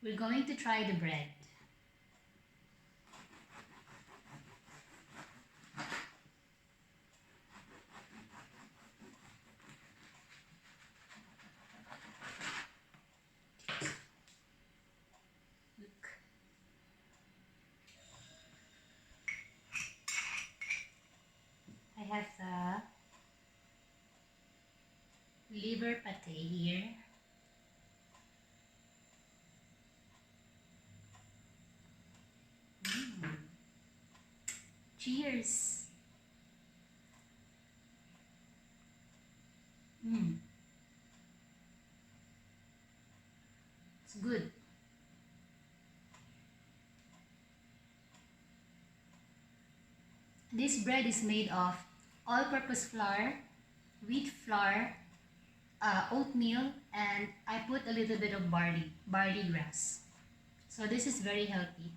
We're going to try the bread. Look. I have the liver pate here. Cheers! It's good. This bread is made of all-purpose flour, wheat flour, oatmeal, and I put a little bit of barley grass. So this is very healthy.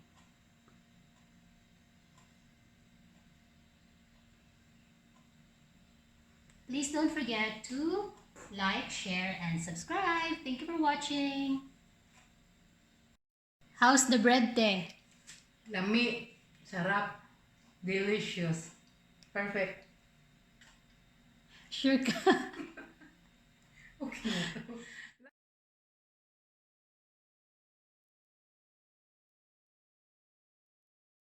Please don't forget to like, share, and subscribe. Thank you for watching. How's the bread, te? Lami, sarap, delicious, perfect. Sure ka? Okay na to.